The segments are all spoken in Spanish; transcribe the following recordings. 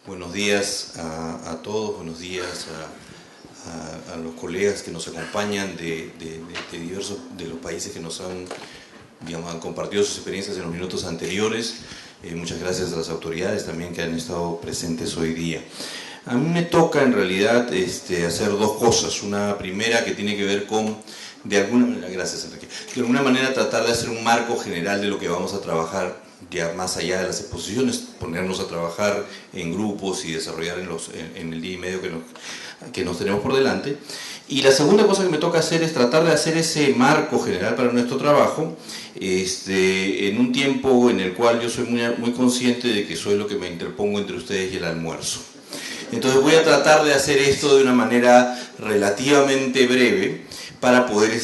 Buenos días a todos, buenos días a los colegas que nos acompañan de diversos de los países que nos han, han compartido sus experiencias en los minutos anteriores. Muchas gracias a las autoridades también que han estado presentes hoy día. A mí me toca en realidad hacer dos cosas. Una primera que tiene que ver con, de alguna manera, gracias Enrique, de alguna manera tratar de hacer un marco general de lo que vamos a trabajar ya más allá de las exposiciones, ponernos a trabajar en grupos y desarrollar en el día y medio que nos tenemos por delante. Y la segunda cosa que me toca hacer es tratar de hacer ese marco general para nuestro trabajo en un tiempo en el cual yo soy muy consciente de que soy lo que me interpongo entre ustedes y el almuerzo. Entonces voy a tratar de hacer esto de una manera relativamente breve para poder,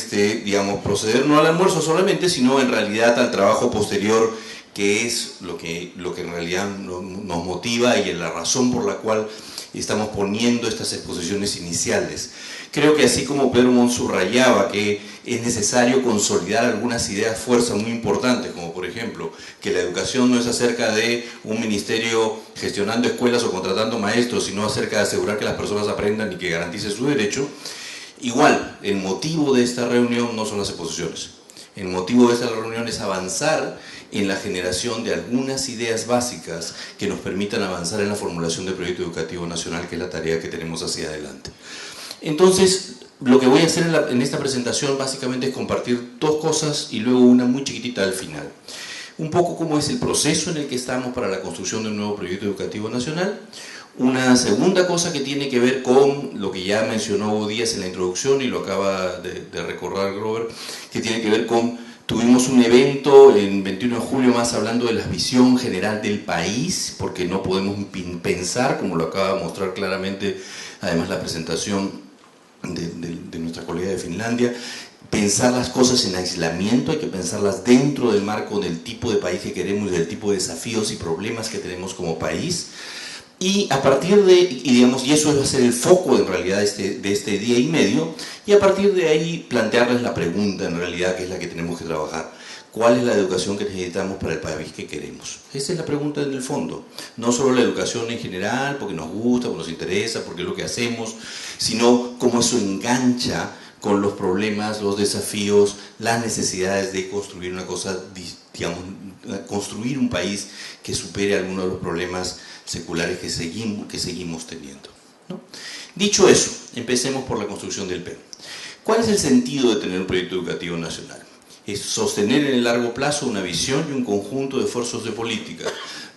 proceder no al almuerzo solamente, sino en realidad al trabajo posterior, que es lo que en realidad nos motiva y es la razón por la cual estamos poniendo estas exposiciones iniciales. Creo que así como Pedro Montt subrayaba que es necesario consolidar algunas ideas fuerza muy importantes, como por ejemplo que la educación no es acerca de un ministerio gestionando escuelas o contratando maestros, sino acerca de asegurar que las personas aprendan y que garantice su derecho. Igual, el motivo de esta reunión no son las exposiciones. El motivo de esta reunión es avanzar en la generación de algunas ideas básicas que nos permitan avanzar en la formulación del proyecto educativo nacional, que es la tarea que tenemos hacia adelante. Entonces, lo que voy a hacer en esta presentación básicamente es compartir dos cosas y luego una muy chiquitita al final. Un poco cómo es el proceso en el que estamos para la construcción de un nuevo proyecto educativo nacional. Una segunda cosa que tiene que ver con lo que ya mencionó Hugo Díaz en la introducción y lo acaba de recordar Grover, que tiene que ver con, tuvimos un evento en 21 de julio más hablando de la visión general del país, porque no podemos pensar, como lo acaba de mostrar claramente además la presentación de nuestra colega de Finlandia, pensar las cosas en aislamiento, hay que pensarlas dentro del marco del tipo de país que queremos y del tipo de desafíos y problemas que tenemos como país. Y a partir de, y eso va a ser el foco en realidad de este día y medio, y a partir de ahí plantearles la pregunta en realidad que es la que tenemos que trabajar. ¿Cuál es la educación que necesitamos para el país que queremos? Esa es la pregunta en el fondo. No solo la educación en general, porque nos gusta, porque nos interesa, porque es lo que hacemos, sino cómo eso engancha con los problemas, los desafíos, las necesidades de construir una cosa, construir un país que supere algunos de los problemas seculares que seguimos teniendo, ¿no? Dicho eso, empecemos por la construcción del PEN. ¿Cuál es el sentido de tener un proyecto educativo nacional? Es sostener en el largo plazo una visión y un conjunto de esfuerzos de política.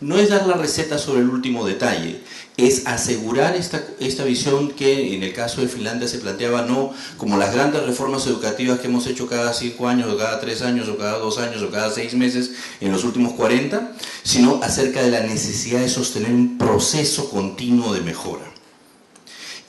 No es dar la receta sobre el último detalle, es asegurar esta visión que en el caso de Finlandia se planteaba no como las grandes reformas educativas que hemos hecho cada 5 años, o cada 3 años, o cada 2 años, o cada 6 meses en los últimos 40, sino acerca de la necesidad de sostener un proceso continuo de mejora.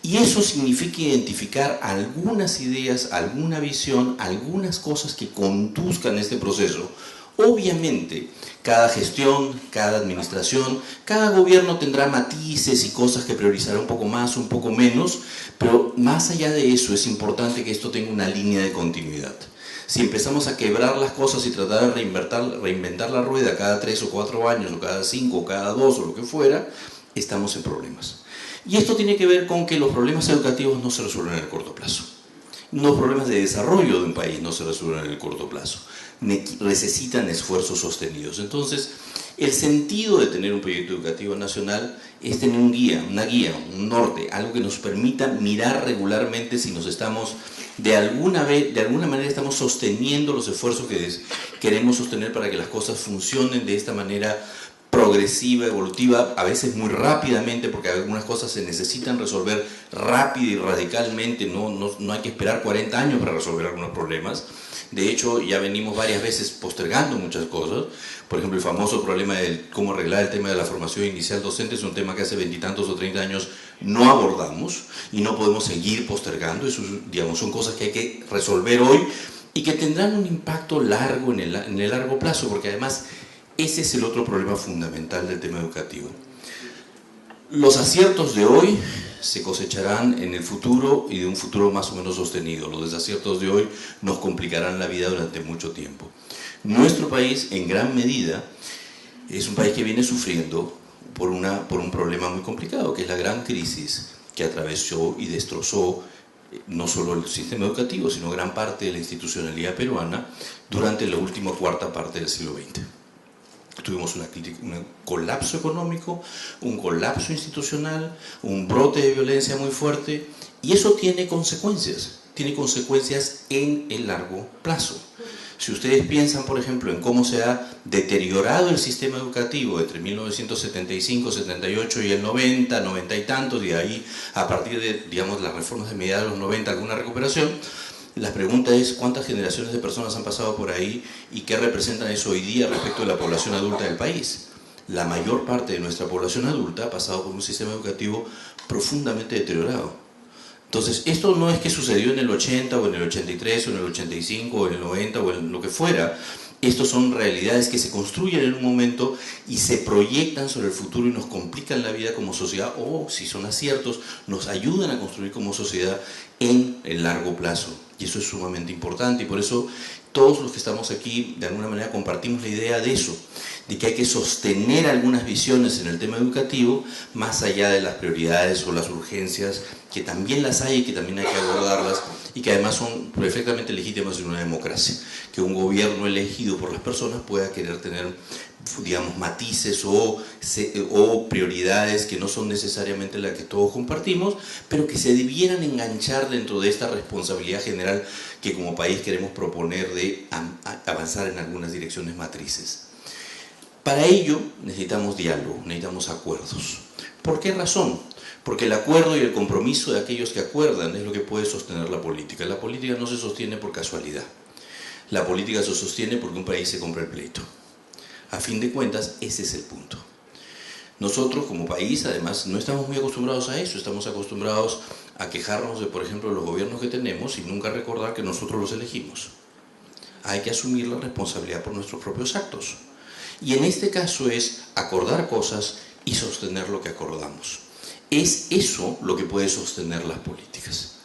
Y eso significa identificar algunas ideas, alguna visión, algunas cosas que conduzcan este proceso. Obviamente, cada gestión, cada administración, cada gobierno tendrá matices y cosas que priorizará un poco más, un poco menos, pero más allá de eso es importante que esto tenga una línea de continuidad. Si empezamos a quebrar las cosas y tratar de reinventar la rueda cada 3 o 4 años, o cada 5, o cada 2, o lo que fuera, estamos en problemas. Y esto tiene que ver con que los problemas educativos no se resuelven en el corto plazo. Los problemas de desarrollo de un país no se resuelven en el corto plazo. Necesitan esfuerzos sostenidos. Entonces, el sentido de tener un proyecto educativo nacional es tener una guía, un norte, algo que nos permita mirar regularmente si nos estamos, de alguna manera estamos sosteniendo los esfuerzos que queremos sostener para que las cosas funcionen de esta manera progresiva, evolutiva, a veces muy rápidamente, porque algunas cosas se necesitan resolver rápido y radicalmente, no hay que esperar 40 años para resolver algunos problemas. De hecho, ya venimos varias veces postergando muchas cosas. Por ejemplo, el famoso problema de cómo arreglar el tema de la formación inicial docente es un tema que hace 20 y tantos o 30 años no abordamos y no podemos seguir postergando. Eso, son cosas que hay que resolver hoy y que tendrán un impacto largo en el largo plazo, porque además ese es el otro problema fundamental del tema educativo. Los aciertos de hoy se cosecharán en el futuro y de un futuro más o menos sostenido. Los desaciertos de hoy nos complicarán la vida durante mucho tiempo. Nuestro país, en gran medida, es un país que viene sufriendo por un problema muy complicado, que es la gran crisis que atravesó y destrozó no solo el sistema educativo, sino gran parte de la institucionalidad peruana durante la última cuarta parte del siglo XX. Tuvimos un colapso económico, un colapso institucional, un brote de violencia muy fuerte, y eso tiene consecuencias en el largo plazo. Si ustedes piensan, por ejemplo, en cómo se ha deteriorado el sistema educativo entre 1975, 78 y el 90, 90 y tantos, y de ahí, a partir de, digamos, las reformas de mediados de los 90, alguna recuperación, la pregunta es cuántas generaciones de personas han pasado por ahí y qué representan eso hoy día respecto de la población adulta del país. La mayor parte de nuestra población adulta ha pasado por un sistema educativo profundamente deteriorado. Entonces, esto no es que sucedió en el 80 o en el 83 o en el 85 o en el 90 o en lo que fuera. Estos son realidades que se construyen en un momento y se proyectan sobre el futuro y nos complican la vida como sociedad, o, si son aciertos, nos ayudan a construir como sociedad en el largo plazo. Y eso es sumamente importante, y por eso todos los que estamos aquí de alguna manera compartimos la idea de eso, de que hay que sostener algunas visiones en el tema educativo más allá de las prioridades o las urgencias, que también las hay y que también hay que abordarlas, y que además son perfectamente legítimas en una democracia, que un gobierno elegido por las personas pueda querer tener, digamos, matices o prioridades que no son necesariamente las que todos compartimos, pero que se debieran enganchar dentro de esta responsabilidad general que como país queremos proponer de avanzar en algunas direcciones matrices. Para ello necesitamos diálogo, necesitamos acuerdos. ¿Por qué razón? Porque el acuerdo y el compromiso de aquellos que acuerdan es lo que puede sostener la política. La política no se sostiene por casualidad. La política se sostiene porque un país se compra el pleito. A fin de cuentas, ese es el punto. Nosotros como país, además, no estamos muy acostumbrados a eso. Estamos acostumbrados a quejarnos de, por ejemplo, los gobiernos que tenemos y nunca recordar que nosotros los elegimos. Hay que asumir la responsabilidad por nuestros propios actos. Y en este caso es acordar cosas y sostener lo que acordamos. Es eso lo que puede sostener las políticas.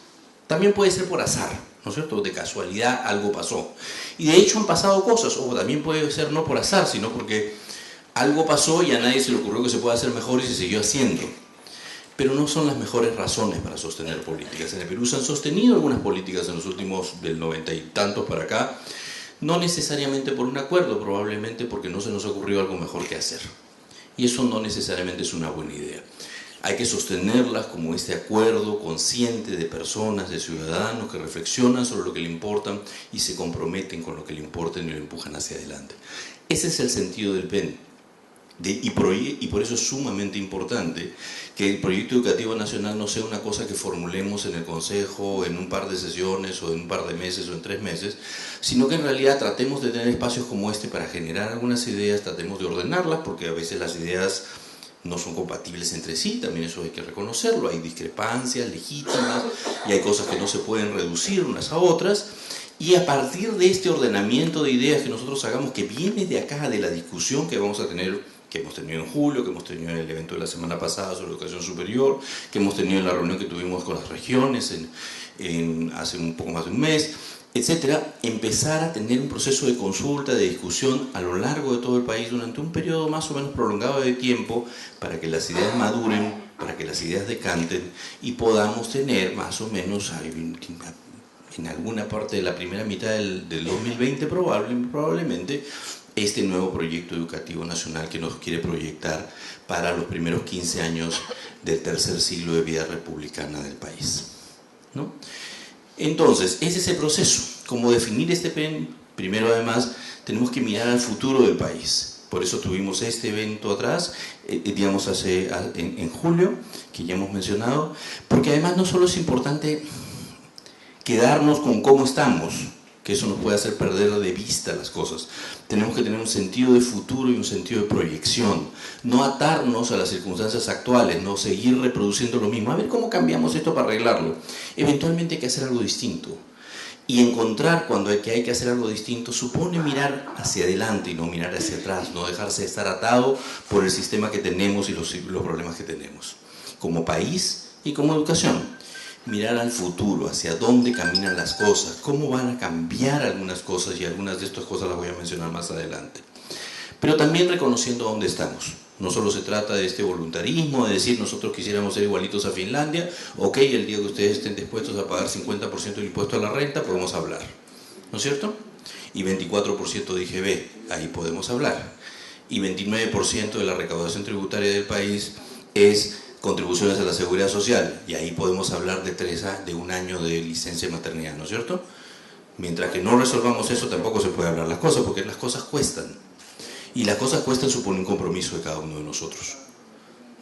También puede ser por azar, ¿no es cierto? De casualidad algo pasó. Y de hecho han pasado cosas, o también puede ser no por azar, sino porque algo pasó y a nadie se le ocurrió que se pueda hacer mejor y se siguió haciendo. Pero no son las mejores razones para sostener políticas. En el Perú se han sostenido algunas políticas en los últimos del 90 y tantos para acá, no necesariamente por un acuerdo, probablemente porque no se nos ocurrió algo mejor que hacer. Y eso no necesariamente es una buena idea. Hay que sostenerlas como este acuerdo consciente de personas, de ciudadanos que reflexionan sobre lo que le importan y se comprometen con lo que le importan y lo empujan hacia adelante. Ese es el sentido del PEN. Y por eso es sumamente importante que el proyecto educativo nacional no sea una cosa que formulemos en el Consejo en un par de sesiones o en un par de meses o en 3 meses, sino que en realidad tratemos de tener espacios como este para generar algunas ideas, tratemos de ordenarlas, porque a veces las ideas no son compatibles entre sí, también eso hay que reconocerlo, hay discrepancias legítimas y hay cosas que no se pueden reducir unas a otras, y a partir de este ordenamiento de ideas que nosotros hagamos, que viene de acá, de la discusión que vamos a tener, que hemos tenido en julio, que hemos tenido en el evento de la semana pasada sobre educación superior, que hemos tenido en la reunión que tuvimos con las regiones hace un poco más de un mes, etcétera, empezar a tener un proceso de consulta, de discusión a lo largo de todo el país durante un periodo más o menos prolongado de tiempo para que las ideas maduren, para que las ideas decanten y podamos tener más o menos en alguna parte de la primera mitad del 2020 probablemente este nuevo proyecto educativo nacional que nos quiere proyectar para los primeros 15 años del tercer siglo de vida republicana del país, ¿no? Entonces, ese es el proceso. Como definir este PEN, primero además tenemos que mirar al futuro del país. Por eso tuvimos este evento atrás, digamos en julio, que ya hemos mencionado, porque además no solo es importante quedarnos con cómo estamos, que eso nos puede hacer perder de vista las cosas. Tenemos que tener un sentido de futuro y un sentido de proyección, no atarnos a las circunstancias actuales, no seguir reproduciendo lo mismo, a ver cómo cambiamos esto para arreglarlo. Eventualmente hay que hacer algo distinto. Y encontrar cuando hay que hacer algo distinto supone mirar hacia adelante y no mirar hacia atrás, no dejarse de estar atado por el sistema que tenemos y los problemas que tenemos, como país y como educación. Mirar al futuro, hacia dónde caminan las cosas, cómo van a cambiar algunas cosas, y algunas de estas cosas las voy a mencionar más adelante. pero también reconociendo dónde estamos. No solo se trata de este voluntarismo, de decir nosotros quisiéramos ser igualitos a Finlandia, ok, el día que ustedes estén dispuestos a pagar 50% del impuesto a la renta, podemos hablar, ¿no es cierto? Y 24% de IGB, ahí podemos hablar. Y 29% de la recaudación tributaria del país es contribuciones a la seguridad social, y ahí podemos hablar de un año de licencia de maternidad, ¿no es cierto? Mientras que no resolvamos eso, tampoco se puede hablar las cosas, porque las cosas cuestan. Y las cosas cuestan supone un compromiso de cada uno de nosotros,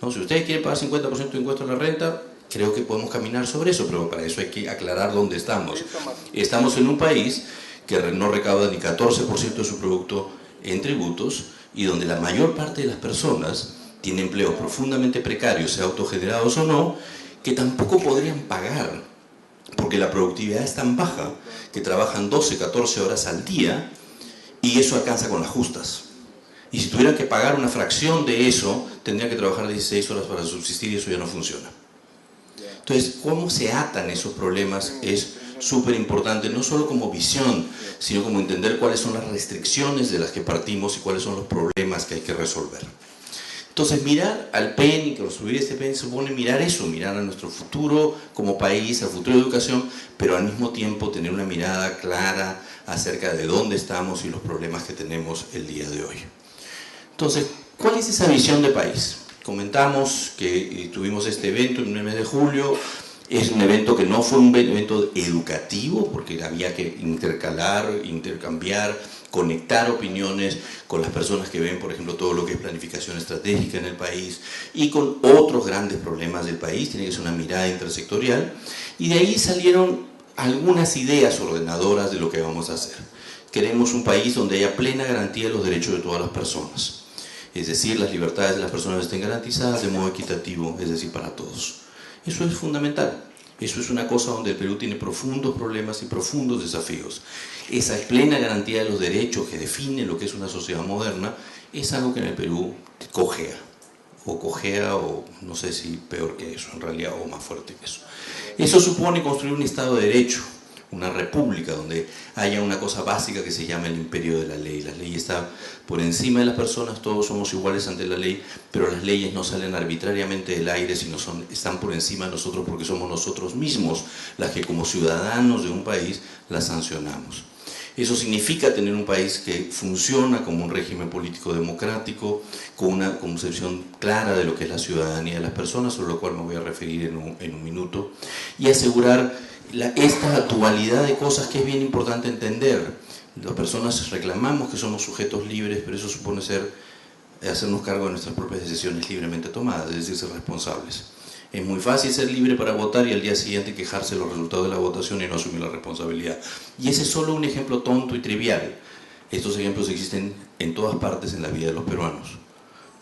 ¿no? Si ustedes quieren pagar 50% de impuesto a la renta, creo que podemos caminar sobre eso, pero para eso hay que aclarar dónde estamos. Estamos en un país que no recauda ni 14% de su producto en tributos y donde la mayor parte de las personas tiene empleos profundamente precarios, sea autogenerados o no, que tampoco podrían pagar, porque la productividad es tan baja que trabajan 12, 14 horas al día y eso alcanza con las justas. Y si tuvieran que pagar una fracción de eso, tendrían que trabajar 16 horas para subsistir y eso ya no funciona. Entonces, cómo se atan esos problemas es súper importante, no solo como visión, sino como entender cuáles son las restricciones de las que partimos y cuáles son los problemas que hay que resolver. Entonces, mirar al PEN y construir este PEN supone mirar eso, mirar a nuestro futuro como país, al futuro de educación, pero al mismo tiempo tener una mirada clara acerca de dónde estamos y los problemas que tenemos el día de hoy. Entonces, ¿cuál es esa visión de país? Comentamos que tuvimos este evento en el mes de julio. Es un evento que no fue un evento educativo, porque había que intercambiar, conectar opiniones con las personas que ven, por ejemplo, todo lo que es planificación estratégica en el país y con otros grandes problemas del país. Tiene que ser una mirada intersectorial. Y de ahí salieron algunas ideas ordenadoras de lo que vamos a hacer. Queremos un país donde haya plena garantía de los derechos de todas las personas. Es decir, las libertades de las personas estén garantizadas de modo equitativo, es decir, para todos. Eso es fundamental. Eso es una cosa donde el Perú tiene profundos problemas y profundos desafíos. Esa plena garantía de los derechos que define lo que es una sociedad moderna es algo que en el Perú cojea, o no sé si peor que eso, en realidad, o más fuerte que eso. Eso supone construir un Estado de Derecho, una república donde haya una cosa básica que se llama el imperio de la ley. La ley está por encima de las personas, todos somos iguales ante la ley, pero las leyes no salen arbitrariamente del aire, sino están por encima de nosotros porque somos nosotros mismos las que como ciudadanos de un país las sancionamos. Eso significa tener un país que funciona como un régimen político democrático, con una concepción clara de lo que es la ciudadanía de las personas, sobre lo cual me voy a referir en un minuto, y asegurar esta dualidad de cosas que es bien importante entender. Las personas reclamamos que somos sujetos libres, pero eso supone hacernos cargo de nuestras propias decisiones libremente tomadas, es decir, ser responsables. Es muy fácil ser libre para votar y al día siguiente quejarse de los resultados de la votación y no asumir la responsabilidad. Y ese es solo un ejemplo tonto y trivial. Estos ejemplos existen en todas partes en la vida de los peruanos,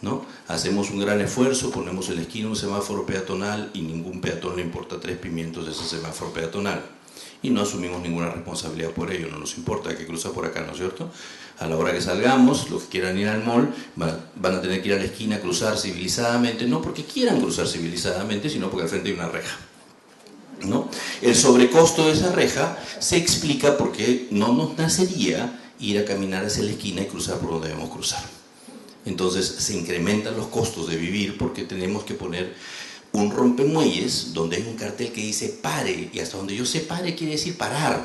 ¿no? Hacemos un gran esfuerzo, ponemos en la esquina un semáforo peatonal y ningún peatón le importa 3 pimientos de ese semáforo peatonal. Y no asumimos ninguna responsabilidad por ello, no nos importa, hay que cruzar por acá, ¿no es cierto? A la hora que salgamos, los que quieran ir al mall van a tener que ir a la esquina a cruzar civilizadamente, no porque quieran cruzar civilizadamente, sino porque al frente hay una reja, ¿no? El sobrecosto de esa reja se explica porque no nos nacería ir a caminar hacia la esquina y cruzar por donde debemos cruzar. Entonces se incrementan los costos de vivir porque tenemos que poner un rompemuelles donde hay un cartel que dice pare, y hasta donde yo sé pare quiere decir parar,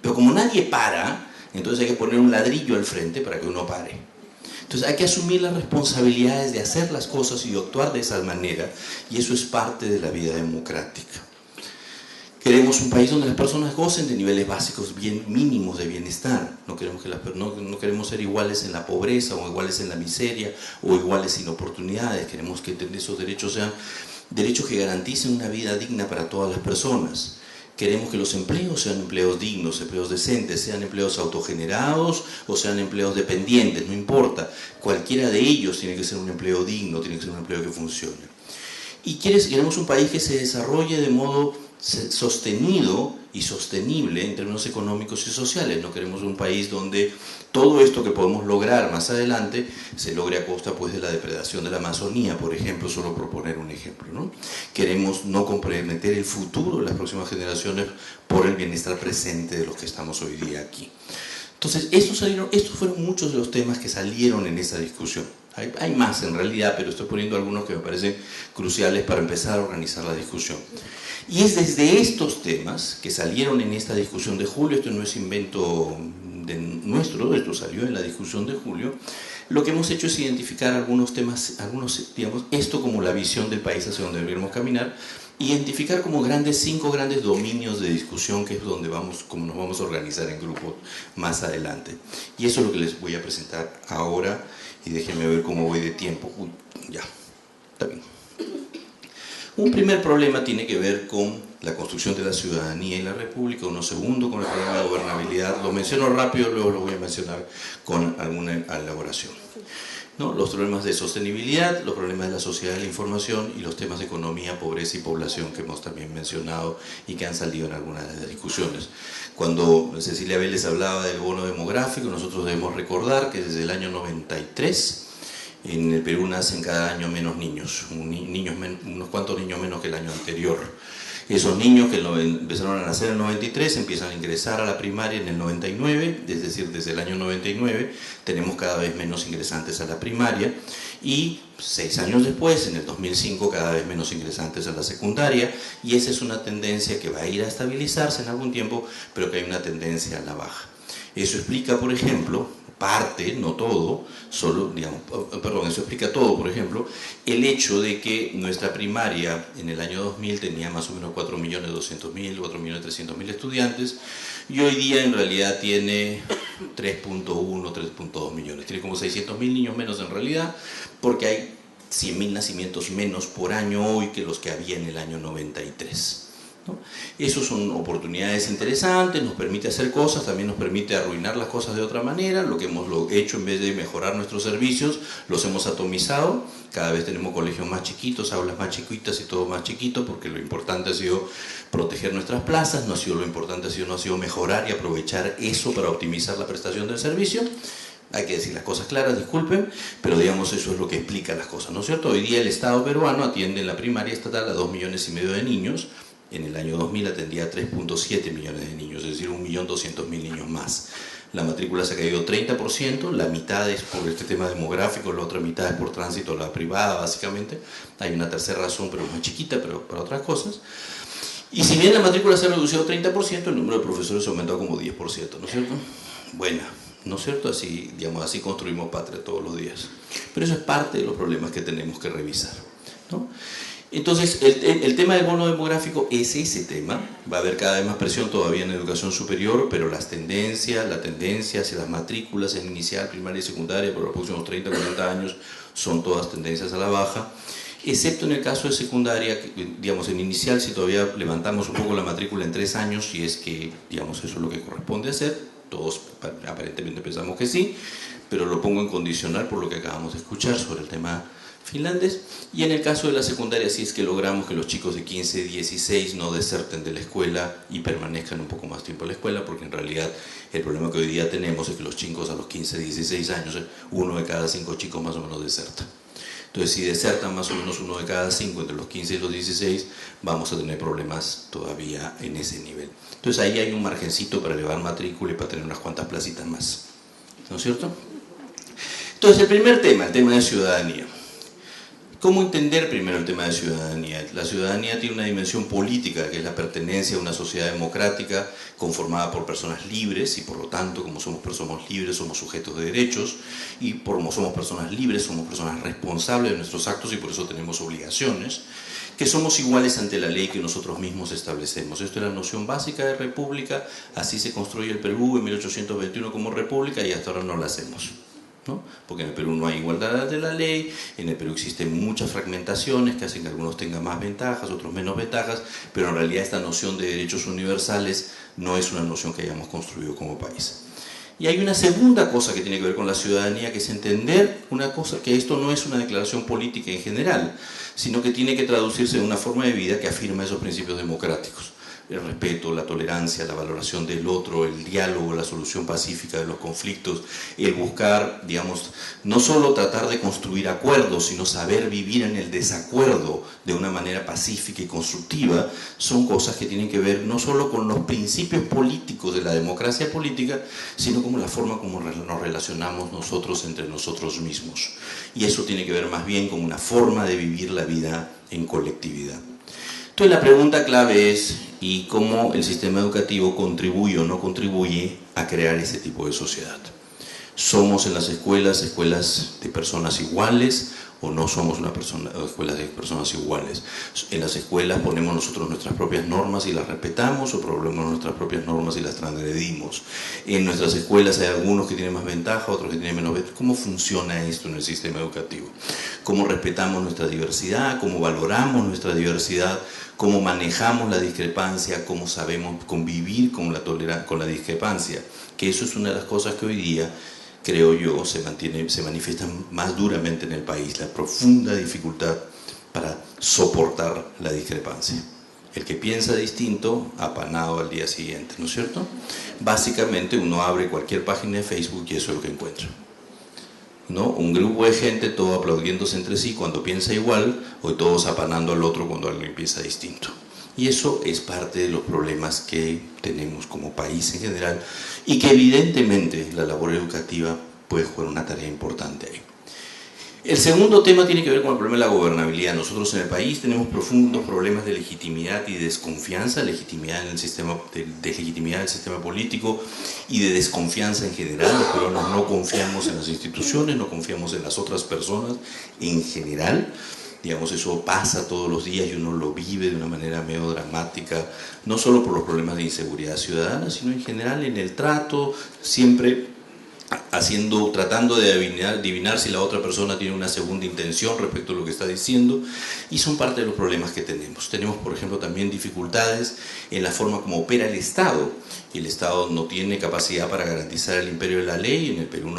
pero como nadie para, entonces hay que poner un ladrillo al frente para que uno pare. Entonces hay que asumir las responsabilidades de hacer las cosas y de actuar de esa manera, y eso es parte de la vida democrática. Queremos un país donde las personas gocen de niveles básicos bien mínimos de bienestar. No queremos ser iguales en la pobreza o iguales en la miseria o iguales sin oportunidades. Queremos que esos derechos sean derechos que garanticen una vida digna para todas las personas. Queremos que los empleos sean empleos dignos, empleos decentes, sean empleos autogenerados o sean empleos dependientes, no importa. Cualquiera de ellos tiene que ser un empleo digno, tiene que ser un empleo que funcione. Y queremos un país que se desarrolle de modo sostenido y sostenible en términos económicos y sociales. No queremos un país donde todo esto que podemos lograr más adelante se logre a costa pues de la depredación de la Amazonía, por ejemplo, solo por poner un ejemplo, ¿no? Queremos no comprometer el futuro de las próximas generaciones por el bienestar presente de los que estamos hoy día aquí. Entonces, estos fueron muchos de los temas que salieron en esa discusión. Hay más en realidad, pero estoy poniendo algunos que me parecen cruciales para empezar a organizar la discusión. Y es desde estos temas que salieron en esta discusión de julio, esto no es invento nuestro, esto salió en la discusión de julio, lo que hemos hecho es identificar algunos temas, digamos, esto como la visión del país hacia donde deberíamos caminar, identificar como 5 grandes dominios de discusión, que es donde como nos vamos a organizar en grupos más adelante. Y eso es lo que les voy a presentar ahora, y déjenme ver cómo voy de tiempo. Uy, ya, está bien. Un primer problema tiene que ver con la construcción de la ciudadanía y la república, uno segundo con el problema de gobernabilidad, lo menciono rápido, luego lo voy a mencionar con alguna elaboración. ¿No? Los problemas de sostenibilidad, los problemas de la sociedad de la información y los temas de economía, pobreza y población que hemos también mencionado y que han salido en algunas de las discusiones. Cuando Cecilia Vélez hablaba del bono demográfico, nosotros debemos recordar que desde el año 93 en el Perú nacen cada año menos niños, unos cuantos niños menos que el año anterior. Esos niños que empezaron a nacer en el 93 empiezan a ingresar a la primaria en el 99, es decir, desde el año 99 tenemos cada vez menos ingresantes a la primaria y 6 años después, en el 2005, cada vez menos ingresantes a la secundaria, y esa es una tendencia que va a ir a estabilizarse en algún tiempo, pero que hay una tendencia a la baja. Eso explica, por ejemplo, parte, no todo, eso explica todo, por ejemplo, el hecho de que nuestra primaria en el año 2000 tenía más o menos 4.200.000, 4.300.000 estudiantes, y hoy día en realidad tiene 3.1, 3.2 millones, tiene como 600.000 niños menos en realidad, porque hay 100.000 nacimientos menos por año hoy que los que había en el año 93. ¿No? Eso son oportunidades interesantes, nos permite hacer cosas, también nos permite arruinar las cosas de otra manera. Lo que hemos hecho, en vez de mejorar nuestros servicios, los hemos atomizado. Cada vez tenemos colegios más chiquitos, aulas más chiquitas y todo más chiquito, porque lo importante ha sido proteger nuestras plazas, no ha sido mejorar y aprovechar eso para optimizar la prestación del servicio. Hay que decir las cosas claras, disculpen, pero digamos eso es lo que explica las cosas, ¿no es cierto? Hoy día el Estado peruano atiende en la primaria estatal a 2,5 millones de niños. En el año 2000 atendía a 3.7 millones de niños, es decir, 1.200.000 niños más. La matrícula se ha caído 30%, la mitad es por este tema demográfico, la otra mitad es por tránsito a la privada, básicamente. Hay una tercera razón, pero más chiquita, pero para otras cosas. Y si bien la matrícula se ha reducido 30%, el número de profesores ha aumentado como 10%, ¿no es cierto? Buena, ¿no es cierto? Así, digamos, así construimos patria todos los días. Pero eso es parte de los problemas que tenemos que revisar, ¿no? Entonces, el tema del bono demográfico es ese tema. Va a haber cada vez más presión todavía en educación superior, pero la tendencia hacia las matrículas en inicial, primaria y secundaria por los próximos 30 o 40 años son todas tendencias a la baja, excepto en el caso de secundaria, digamos, en inicial, si todavía levantamos un poco la matrícula en 3 años, si es que, digamos, eso es lo que corresponde hacer. Todos aparentemente pensamos que sí, pero lo pongo en condicional por lo que acabamos de escuchar sobre el tema finlandés. Y en el caso de la secundaria, si es que logramos que los chicos de 15, 16 no deserten de la escuela y permanezcan un poco más tiempo en la escuela, porque en realidad el problema que hoy día tenemos es que los chicos a los 15, 16 años, 1 de cada 5 chicos más o menos deserta. Entonces, si desertan más o menos 1 de cada 5 entre los 15 y los 16, vamos a tener problemas todavía en ese nivel. Entonces, ahí hay un margencito para elevar matrícula y para tener unas cuantas placitas más, ¿no es cierto? Entonces, el primer tema, el tema de ciudadanía. ¿Cómo entender primero el tema de ciudadanía? La ciudadanía tiene una dimensión política, que es la pertenencia a una sociedad democrática conformada por personas libres, y por lo tanto, como somos personas libres, somos sujetos de derechos, y como somos personas libres, somos personas responsables de nuestros actos y por eso tenemos obligaciones, que somos iguales ante la ley que nosotros mismos establecemos. Esto es la noción básica de república, así se construye el Perú en 1821 como república y hasta ahora no la hacemos, ¿no? Porque en el Perú no hay igualdad ante la ley, en el Perú existen muchas fragmentaciones que hacen que algunos tengan más ventajas, otros menos ventajas, pero en realidad esta noción de derechos universales no es una noción que hayamos construido como país. Y hay una segunda cosa que tiene que ver con la ciudadanía, que es entender una cosa, que esto no es una declaración política en general, sino que tiene que traducirse en una forma de vida que afirma esos principios democráticos. el respeto, la tolerancia, la valoración del otro, el diálogo, la solución pacífica de los conflictos, el buscar, digamos, no solo tratar de construir acuerdos, sino saber vivir en el desacuerdo de una manera pacífica y constructiva, son cosas que tienen que ver no solo con los principios políticos de la democracia política, sino como la forma como nos relacionamos nosotros entre nosotros mismos. Y eso tiene que ver más bien con una forma de vivir la vida en colectividad. Entonces la pregunta clave es, ¿y cómo el sistema educativo contribuye o no contribuye a crear ese tipo de sociedad? ¿Somos en las escuelas de personas iguales o no somos escuelas de personas iguales? En las escuelas ponemos nosotros nuestras propias normas y las respetamos, o ponemos nuestras propias normas y las transgredimos. En nuestras escuelas hay algunos que tienen más ventaja, otros que tienen menos ventaja. ¿Cómo funciona esto en el sistema educativo? ¿Cómo respetamos nuestra diversidad? ¿Cómo valoramos nuestra diversidad? ¿Cómo manejamos la discrepancia? ¿Cómo sabemos convivir con la discrepancia? Que eso es una de las cosas que hoy día, creo yo, se manifiesta más duramente en el país, la profunda dificultad para soportar la discrepancia. El que piensa distinto, apanado al día siguiente, ¿no es cierto? Básicamente uno abre cualquier página de Facebook y eso es lo que encuentra, ¿no? Un grupo de gente, todo aplaudiéndose entre sí cuando piensa igual, o todos apanando al otro cuando alguien piensa distinto. Y eso es parte de los problemas que tenemos como país en general, y que evidentemente la labor educativa puede jugar una tarea importante ahí. El segundo tema tiene que ver con el problema de la gobernabilidad. Nosotros en el país tenemos profundos problemas de legitimidad y desconfianza, legitimidad del sistema político y de desconfianza en general. Los peruanos no confiamos en las instituciones, no confiamos en las otras personas en general. Digamos, eso pasa todos los días y uno lo vive de una manera medio dramática, no solo por los problemas de inseguridad ciudadana, sino en general en el trato, siempre tratando de adivinar si la otra persona tiene una segunda intención respecto a lo que está diciendo, y son parte de los problemas que tenemos. Tenemos, por ejemplo, también dificultades en la forma como opera el Estado. El Estado no tiene capacidad para garantizar el imperio de la ley. En el Perú,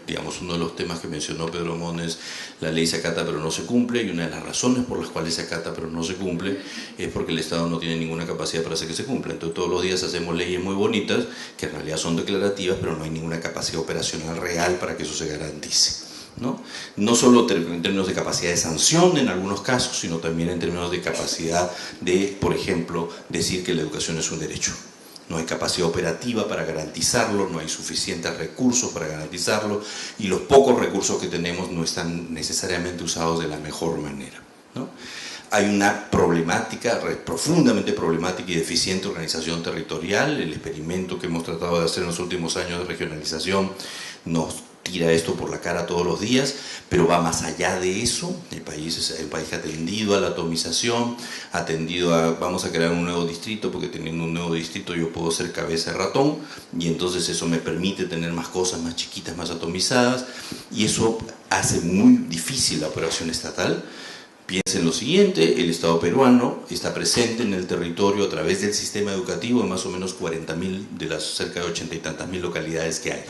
digamos, uno de los temas que mencionó Pedro Mones, la ley se acata pero no se cumple, y una de las razones por las cuales se acata pero no se cumple es porque el Estado no tiene ninguna capacidad para hacer que se cumpla. Entonces todos los días hacemos leyes muy bonitas que en realidad son declarativas, pero no hay ninguna capacidad operacional real para que eso se garantice, ¿no? No solo en términos de capacidad de sanción en algunos casos, sino también en términos de capacidad de, por ejemplo, decir que la educación es un derecho. No hay capacidad operativa para garantizarlo, no hay suficientes recursos para garantizarlo, y los pocos recursos que tenemos no están necesariamente usados de la mejor manera, ¿no? Hay una problemática, profundamente problemática y deficiente organización territorial. El experimento que hemos tratado de hacer en los últimos años de regionalización nos tira esto por la cara todos los días, pero va más allá de eso. El país es un país que ha tendido a la atomización, ha tendido a, vamos a crear un nuevo distrito, porque teniendo un nuevo distrito yo puedo ser cabeza de ratón, y entonces eso me permite tener más cosas más chiquitas, más atomizadas, y eso hace muy difícil la operación estatal. Piensen lo siguiente: el Estado peruano está presente en el territorio a través del sistema educativo de más o menos 40.000 de las cerca de 80 y tantas mil localidades que hay.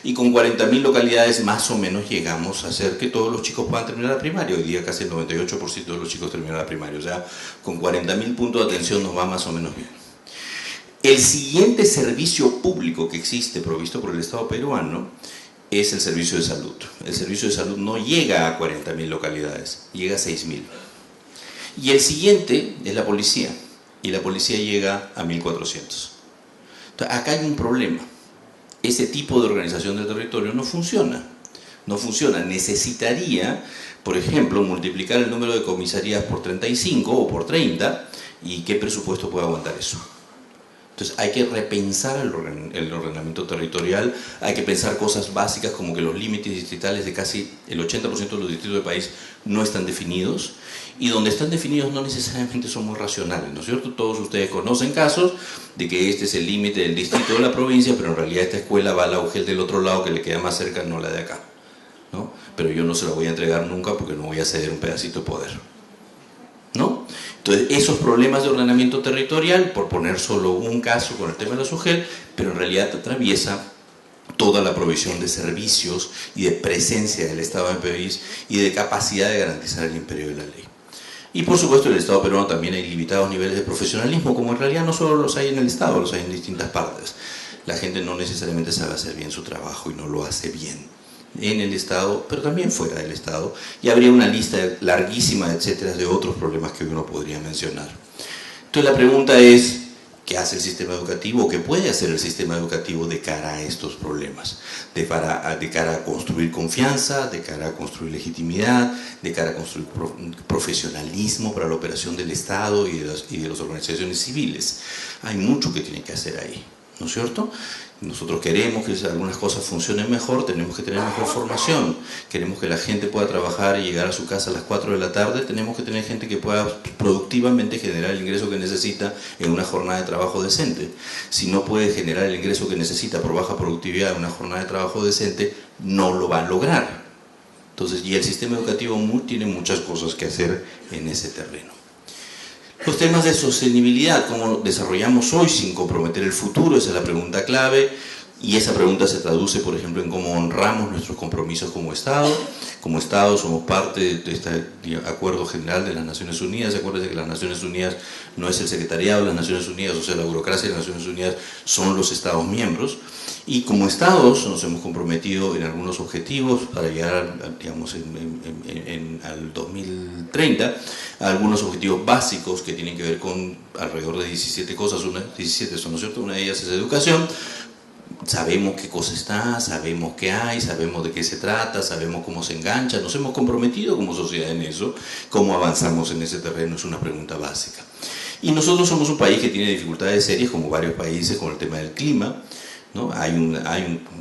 Y con 40.000 localidades más o menos llegamos a hacer que todos los chicos puedan terminar la primaria. Hoy día casi el 98% de los chicos terminan la primaria, o sea, con 40.000 puntos de atención nos va más o menos bien. El siguiente servicio público que existe provisto por el Estado peruano es el servicio de salud. El servicio de salud no llega a 40.000 localidades, llega a 6.000. Y el siguiente es la policía, y la policía llega a 1.400. Entonces, acá hay un problema. Ese tipo de organización del territorio no funciona. No funciona. Necesitaría, por ejemplo, multiplicar el número de comisarías por 35 o por 30, ¿y qué presupuesto puede aguantar eso? Entonces hay que repensar el ordenamiento territorial, hay que pensar cosas básicas como que los límites distritales de casi el 80% de los distritos del país no están definidos, y donde están definidos no necesariamente son muy racionales, ¿no es cierto? Todos ustedes conocen casos de que este es el límite del distrito de la provincia, pero en realidad esta escuela va a la UGEL del otro lado que le queda más cerca, no la de acá, ¿no? Pero yo no se la voy a entregar nunca porque no voy a ceder un pedacito de poder, ¿no? Entonces, esos problemas de ordenamiento territorial, por poner solo un caso con el tema de la SUGEL, pero en realidad atraviesa toda la provisión de servicios y de presencia del Estado del país y de capacidad de garantizar el imperio de la ley. Y por supuesto en el Estado peruano también hay limitados niveles de profesionalismo, como en realidad no solo los hay en el Estado, los hay en distintas partes. La gente no necesariamente sabe hacer bien su trabajo y no lo hace bien en el Estado, pero también fuera del Estado. Y habría una lista larguísima, etcétera, de otros problemas que uno podría mencionar. Entonces la pregunta es, ¿qué hace el sistema educativo o qué puede hacer el sistema educativo de cara a estos problemas? De cara a construir confianza, de cara a construir legitimidad, de cara a construir profesionalismo para la operación del Estado y de las organizaciones civiles. Hay mucho que tiene que hacer ahí, ¿no es cierto? Nosotros queremos que algunas cosas funcionen mejor, tenemos que tener mejor formación, queremos que la gente pueda trabajar y llegar a su casa a las 4 de la tarde, tenemos que tener gente que pueda productivamente generar el ingreso que necesita en una jornada de trabajo decente. Si no puede generar el ingreso que necesita por baja productividad en una jornada de trabajo decente, no lo va a lograr. Entonces, y el sistema educativo tiene muchas cosas que hacer en ese terreno. Los temas de sostenibilidad, ¿cómo desarrollamos hoy sin comprometer el futuro? Esa es la pregunta clave. Y esa pregunta se traduce, por ejemplo, en cómo honramos nuestros compromisos como Estado. Como Estado somos parte de este acuerdo general de las Naciones Unidas. Acuérdense que las Naciones Unidas no es el secretariado de las Naciones Unidas, o sea, la burocracia de las Naciones Unidas son los Estados miembros. Y como Estados nos hemos comprometido en algunos objetivos para llegar, digamos, al 2030, a algunos objetivos básicos que tienen que ver con alrededor de 17 cosas. 17 son, ¿no es cierto? Una de ellas es educación. Sabemos qué cosa está, sabemos qué hay, sabemos de qué se trata, sabemos cómo se engancha, nos hemos comprometido como sociedad en eso. ¿Cómo avanzamos en ese terreno? Es una pregunta básica. Y nosotros somos un país que tiene dificultades serias, como varios países, con el tema del clima, ¿no?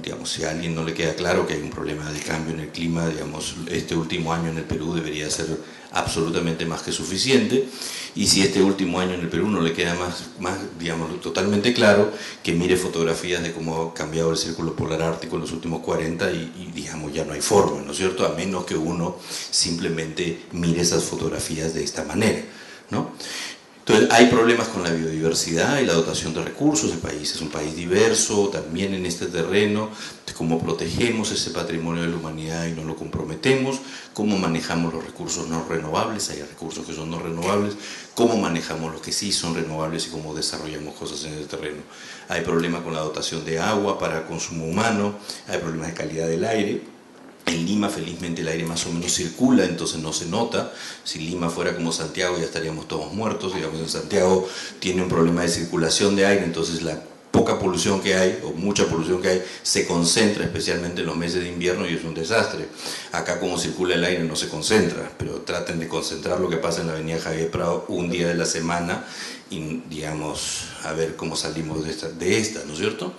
Digamos, si a alguien no le queda claro que hay un problema de cambio en el clima, digamos, este último año en el Perú debería ser absolutamente más que suficiente, y si este último año en el Perú no le queda más digamos, totalmente claro, que mire fotografías de cómo ha cambiado el círculo polar ártico en los últimos 40 y digamos, ya no hay forma, ¿no es cierto?, a menos que uno simplemente mire esas fotografías de esta manera, ¿no? Entonces, hay problemas con la biodiversidad y la dotación de recursos. El país es un país diverso, también en este terreno, cómo protegemos ese patrimonio de la humanidad y no lo comprometemos, cómo manejamos los recursos no renovables, hay recursos que son no renovables, cómo manejamos los que sí son renovables y cómo desarrollamos cosas en el terreno. Hay problemas con la dotación de agua para consumo humano, hay problemas de calidad del aire. En Lima, felizmente, el aire más o menos circula, entonces no se nota. Si Lima fuera como Santiago, ya estaríamos todos muertos. Digamos, en Santiago tiene un problema de circulación de aire, entonces la poca polución que hay, o mucha polución que hay, se concentra especialmente en los meses de invierno y es un desastre. Acá, como circula el aire, no se concentra, pero traten de concentrar lo que pasa en la avenida Javier Prado un día de la semana y, digamos, a ver cómo salimos de esta, ¿no es cierto?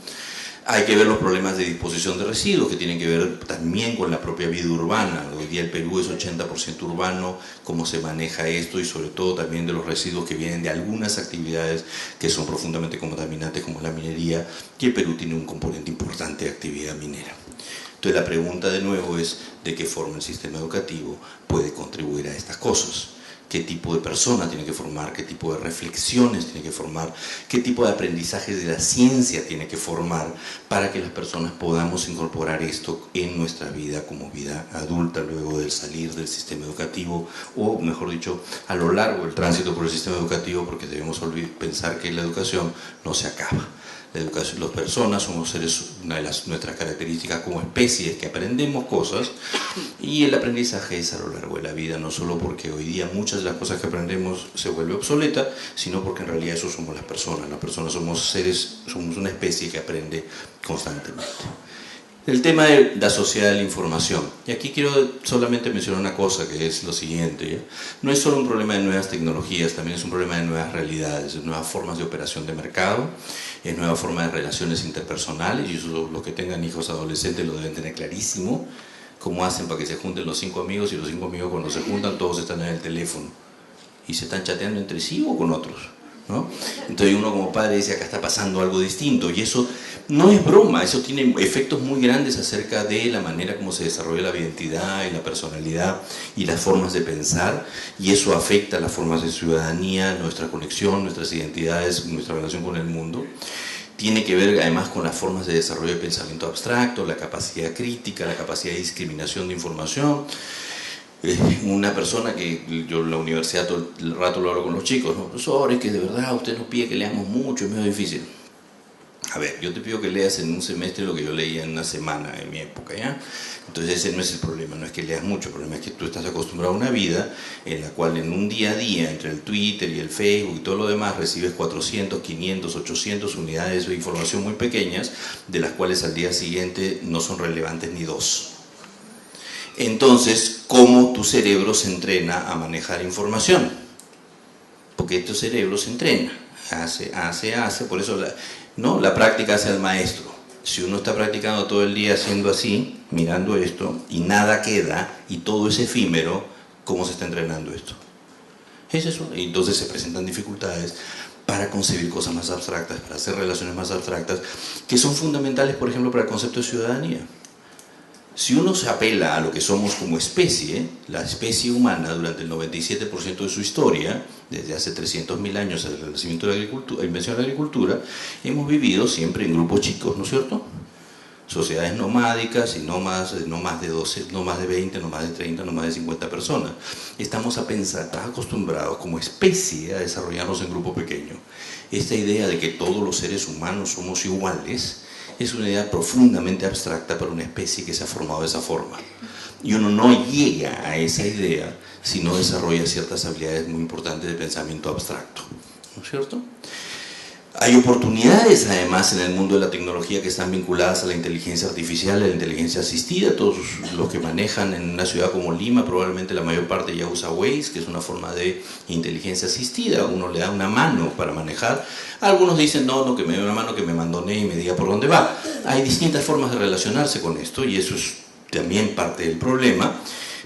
Hay que ver los problemas de disposición de residuos que tienen que ver también con la propia vida urbana. Hoy día el Perú es 80% urbano, cómo se maneja esto y sobre todo también de los residuos que vienen de algunas actividades que son profundamente contaminantes como la minería, y el Perú tiene un componente importante de actividad minera. Entonces la pregunta de nuevo es de qué forma el sistema educativo puede contribuir a estas cosas. Qué tipo de persona tiene que formar, qué tipo de reflexiones tiene que formar, qué tipo de aprendizajes de la ciencia tiene que formar para que las personas podamos incorporar esto en nuestra vida como vida adulta luego de salir del sistema educativo, o mejor dicho, a lo largo del tránsito por el sistema educativo, porque debemos pensar que la educación no se acaba. La educación, las personas somos seres, una de nuestras características como especie es que aprendemos cosas, y el aprendizaje es a lo largo de la vida, no solo porque hoy día muchas de las cosas que aprendemos se vuelve obsoleta, sino porque en realidad eso somos las personas somos seres, somos una especie que aprende constantemente. El tema de la sociedad de la información. Y aquí quiero solamente mencionar una cosa, que es lo siguiente, ¿ya? No es solo un problema de nuevas tecnologías, también es un problema de nuevas realidades, de nuevas formas de operación de mercado, es nueva forma de relaciones interpersonales, y eso los que tengan hijos adolescentes lo deben tener clarísimo. ¿Cómo hacen para que se junten los 5 amigos y los 5 amigos cuando se juntan todos están en el teléfono? Y se están chateando entre sí o con otros, ¿no? Entonces uno como padre dice, acá está pasando algo distinto, y eso no es broma, eso tiene efectos muy grandes acerca de la manera como se desarrolla la identidad y la personalidad y las formas de pensar, y eso afecta las formas de ciudadanía, nuestra conexión, nuestras identidades, nuestra relación con el mundo. Tiene que ver además con las formas de desarrollo de pensamiento abstracto, la capacidad crítica, la capacidad de discriminación de información. Una persona que yo en la universidad todo el rato lo hablo con los chicos, ¿no? Profesores, que de verdad usted nos pide que leamos mucho, es medio difícil. A ver, yo te pido que leas en un semestre lo que yo leía en una semana en mi época, ¿ya? Entonces ese no es el problema, no es que leas mucho, el problema es que tú estás acostumbrado a una vida en la cual en un día a día, entre el Twitter y el Facebook y todo lo demás, recibes 400, 500, 800 unidades de información muy pequeñas, de las cuales al día siguiente no son relevantes ni dos. Entonces, ¿cómo tu cerebro se entrena a manejar información? Porque tu cerebro se entrena, hace, por eso la práctica hace al maestro. Si uno está practicando todo el día haciendo así, mirando esto, y nada queda, y todo es efímero, ¿cómo se está entrenando esto? Es eso. Y entonces se presentan dificultades para concebir cosas más abstractas, para hacer relaciones más abstractas, que son fundamentales, por ejemplo, para el concepto de ciudadanía. Si uno se apela a lo que somos como especie, la especie humana durante el 97% de su historia, desde hace 300.000 años, desde el nacimiento de la agricultura, invención de la agricultura, hemos vivido siempre en grupos chicos, ¿no es cierto? Sociedades nomádicas y no más de 12, no más de 20, no más de 30, no más de 50 personas. Estamos acostumbrados como especie a desarrollarnos en grupo pequeño. Esta idea de que todos los seres humanos somos iguales es una idea profundamente abstracta para una especie que se ha formado de esa forma. Y uno no llega a esa idea si no desarrolla ciertas habilidades muy importantes de pensamiento abstracto, ¿no es cierto? Hay oportunidades además en el mundo de la tecnología que están vinculadas a la inteligencia artificial, a la inteligencia asistida. Todos los que manejan en una ciudad como Lima, probablemente la mayor parte ya usa Waze, que es una forma de inteligencia asistida. Uno le da una mano para manejar. Algunos dicen, no, que me dé una mano, que me mandonee y me diga por dónde va. Hay distintas formas de relacionarse con esto y eso es también parte del problema.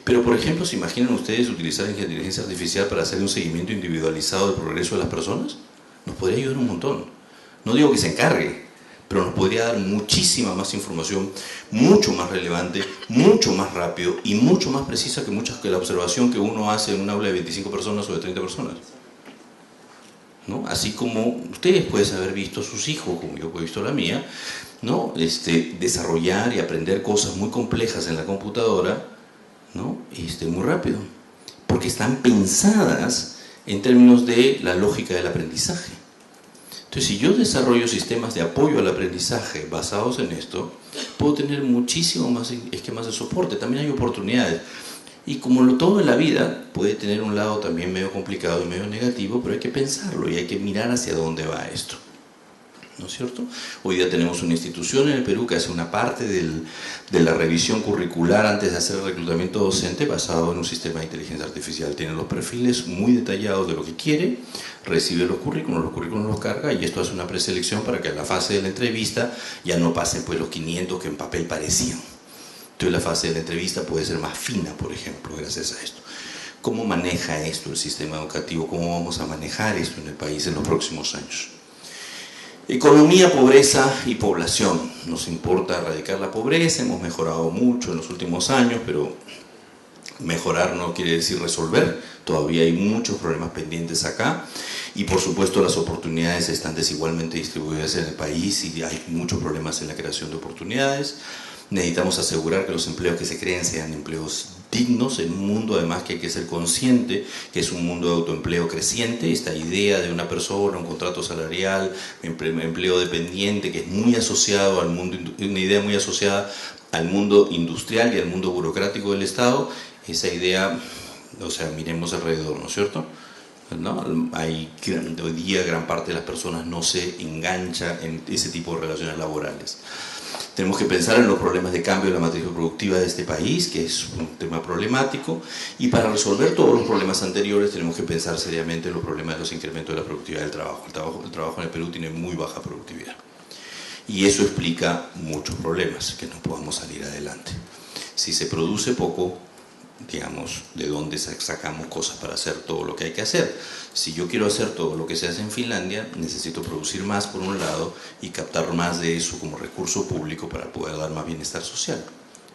Pero, por ejemplo, ¿se imaginan ustedes utilizar la inteligencia artificial para hacer un seguimiento individualizado del progreso de las personas? Nos podría ayudar un montón. No digo que se encargue, pero nos podría dar muchísima más información, mucho más relevante, mucho más rápido y mucho más precisa que la observación que uno hace en un aula de 25 personas o de 30 personas. ¿No? Así como ustedes pueden haber visto a sus hijos, como yo he visto la mía, ¿no? Desarrollar y aprender cosas muy complejas en la computadora, ¿no? Muy rápido, porque están pensadas en términos de la lógica del aprendizaje. Entonces, si yo desarrollo sistemas de apoyo al aprendizaje basados en esto, puedo tener muchísimo más esquemas de soporte. También hay oportunidades. Y como todo en la vida, puede tener un lado también medio complicado y medio negativo, pero hay que pensarlo y hay que mirar hacia dónde va esto, ¿no es cierto? Hoy día tenemos una institución en el Perú que hace una parte de la revisión curricular antes de hacer el reclutamiento docente basado en un sistema de inteligencia artificial. Tiene los perfiles muy detallados de lo que quiere, recibe los currículos los carga y esto hace una preselección para que a la fase de la entrevista ya no pasen pues los 500 que en papel parecían. Entonces la fase de la entrevista puede ser más fina, por ejemplo, gracias a esto. ¿Cómo maneja esto el sistema educativo? ¿Cómo vamos a manejar esto en el país en los próximos años? Economía, pobreza y población. Nos importa erradicar la pobreza, hemos mejorado mucho en los últimos años, pero mejorar no quiere decir resolver. Todavía hay muchos problemas pendientes acá y por supuesto las oportunidades están desigualmente distribuidas en el país y hay muchos problemas en la creación de oportunidades. Necesitamos asegurar que los empleos que se creen sean empleos dignos en un mundo además que hay que ser consciente que es un mundo de autoempleo creciente. Esta idea de una persona, un contrato salarial, empleo dependiente, que es muy asociado al mundo, una idea muy asociada al mundo industrial y al mundo burocrático del Estado. Esa idea, o sea, miremos alrededor, ¿no es cierto? ¿No? Hoy día gran parte de las personas no se engancha en ese tipo de relaciones laborales. Tenemos que pensar en los problemas de cambio de la matriz productiva de este país, que es un tema problemático, y para resolver todos los problemas anteriores tenemos que pensar seriamente en los problemas de los incrementos de la productividad del trabajo. El trabajo en el Perú tiene muy baja productividad y eso explica muchos problemas, que no podamos salir adelante. Si se produce poco, digamos, ¿de dónde sacamos cosas para hacer todo lo que hay que hacer? Si yo quiero hacer todo lo que se hace en Finlandia, necesito producir más por un lado y captar más de eso como recurso público para poder dar más bienestar social.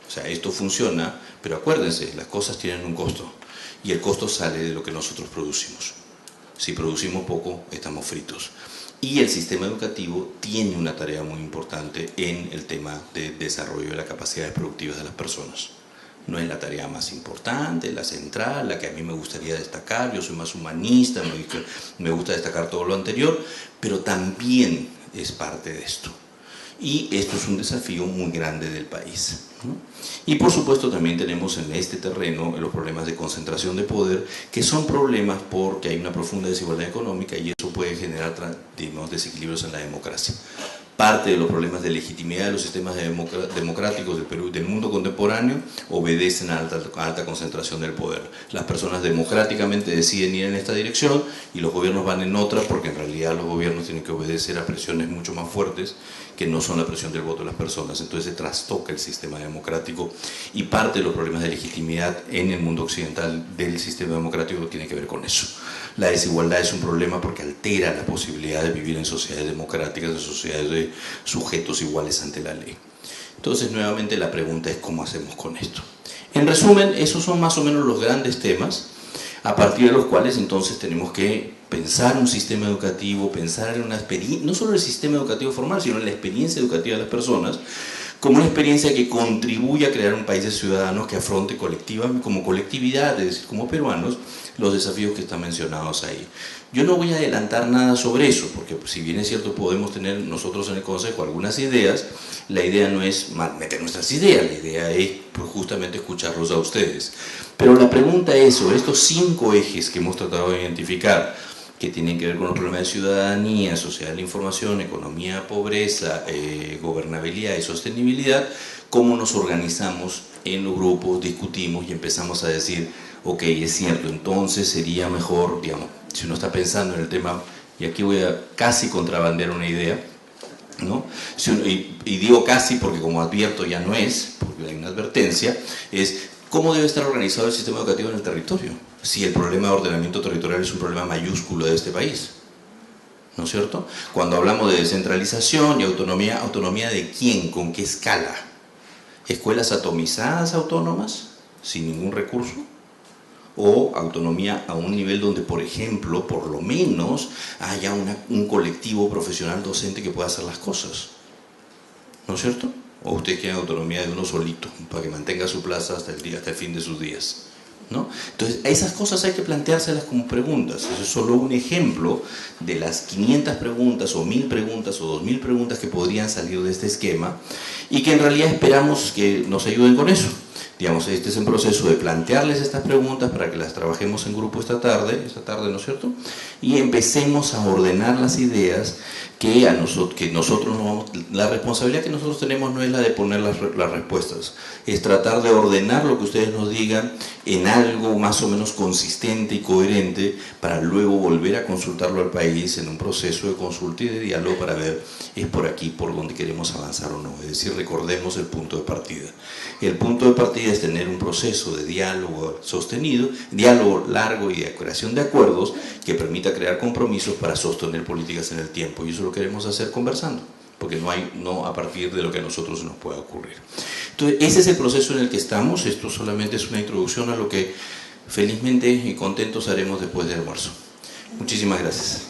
O sea, esto funciona, pero acuérdense, las cosas tienen un costo y el costo sale de lo que nosotros producimos. Si producimos poco, estamos fritos. Y el sistema educativo tiene una tarea muy importante en el tema de desarrollo de las capacidades productivas de las personas. No es la tarea más importante, la central, la que a mí me gustaría destacar. Yo soy más humanista, me gusta destacar todo lo anterior, pero también es parte de esto. Y esto es un desafío muy grande del país, ¿no? Y por supuesto también tenemos en este terreno los problemas de concentración de poder, que son problemas porque hay una profunda desigualdad económica y eso puede generar, digamos, desequilibrios en la democracia. Parte de los problemas de legitimidad de los sistemas democráticos del Perú y del mundo contemporáneo obedecen a alta concentración del poder. Las personas democráticamente deciden ir en esta dirección y los gobiernos van en otra, porque en realidad los gobiernos tienen que obedecer a presiones mucho más fuertes que no son la presión del voto de las personas. Entonces se trastoca el sistema democrático y parte de los problemas de legitimidad en el mundo occidental del sistema democrático tiene que ver con eso. La desigualdad es un problema porque altera la posibilidad de vivir en sociedades democráticas, en sociedades de sujetos iguales ante la ley. Entonces, nuevamente la pregunta es ¿cómo hacemos con esto? En resumen, esos son más o menos los grandes temas a partir de los cuales entonces tenemos que pensar un sistema educativo, pensar en una experiencia, no solo el sistema educativo formal, sino en la experiencia educativa de las personas, como una experiencia que contribuya a crear un país de ciudadanos que afronte colectivamente, como colectividad, es decir, como peruanos, los desafíos que están mencionados ahí. Yo no voy a adelantar nada sobre eso, porque si bien es cierto podemos tener nosotros en el Consejo algunas ideas, la idea no es meter nuestras ideas, la idea es justamente escucharlos a ustedes. Pero la pregunta es sobre estos 5 ejes que hemos tratado de identificar, que tienen que ver con los problemas de ciudadanía, sociedad de la información, economía, pobreza, gobernabilidad y sostenibilidad, cómo nos organizamos en los grupos, discutimos y empezamos a decir, ok, es cierto, entonces sería mejor, digamos, si uno está pensando en el tema, y aquí voy a casi contrabandear una idea, ¿no? Y digo casi porque como advierto ya no es, porque hay una advertencia, es cómo debe estar organizado el sistema educativo en el territorio, si el problema de ordenamiento territorial es un problema mayúsculo de este país, ¿no es cierto? Cuando hablamos de descentralización y autonomía, ¿autonomía de quién? ¿Con qué escala? ¿Escuelas atomizadas autónomas, sin ningún recurso? ¿O autonomía a un nivel donde, por ejemplo, por lo menos haya un colectivo profesional docente que pueda hacer las cosas? ¿No es cierto? ¿O usted quiere autonomía de uno solito, para que mantenga su plaza hasta el fin de sus días? ¿No? Entonces, esas cosas hay que planteárselas como preguntas. Eso es solo un ejemplo de las 500 preguntas, o 1000 preguntas, o 2000 preguntas que podrían salir de este esquema, y que en realidad esperamos que nos ayuden con eso. Digamos, este es un proceso de plantearles estas preguntas para que las trabajemos en grupo esta tarde, ¿no es cierto? Y empecemos a ordenar las ideas que nosotros no vamos, la responsabilidad que nosotros tenemos no es la de poner las respuestas, es tratar de ordenar lo que ustedes nos digan en algo más o menos consistente y coherente para luego volver a consultarlo al país en un proceso de consulta y de diálogo para ver es por aquí por donde queremos avanzar o no. Es decir, recordemos el punto de partida. El punto de partida es tener un proceso de diálogo sostenido, diálogo largo y de creación de acuerdos que permita crear compromisos para sostener políticas en el tiempo, y eso lo queremos hacer conversando, porque no a partir de lo que a nosotros nos pueda ocurrir. Entonces, ese es el proceso en el que estamos. Esto solamente es una introducción a lo que felizmente y contentos haremos después del almuerzo. Muchísimas gracias.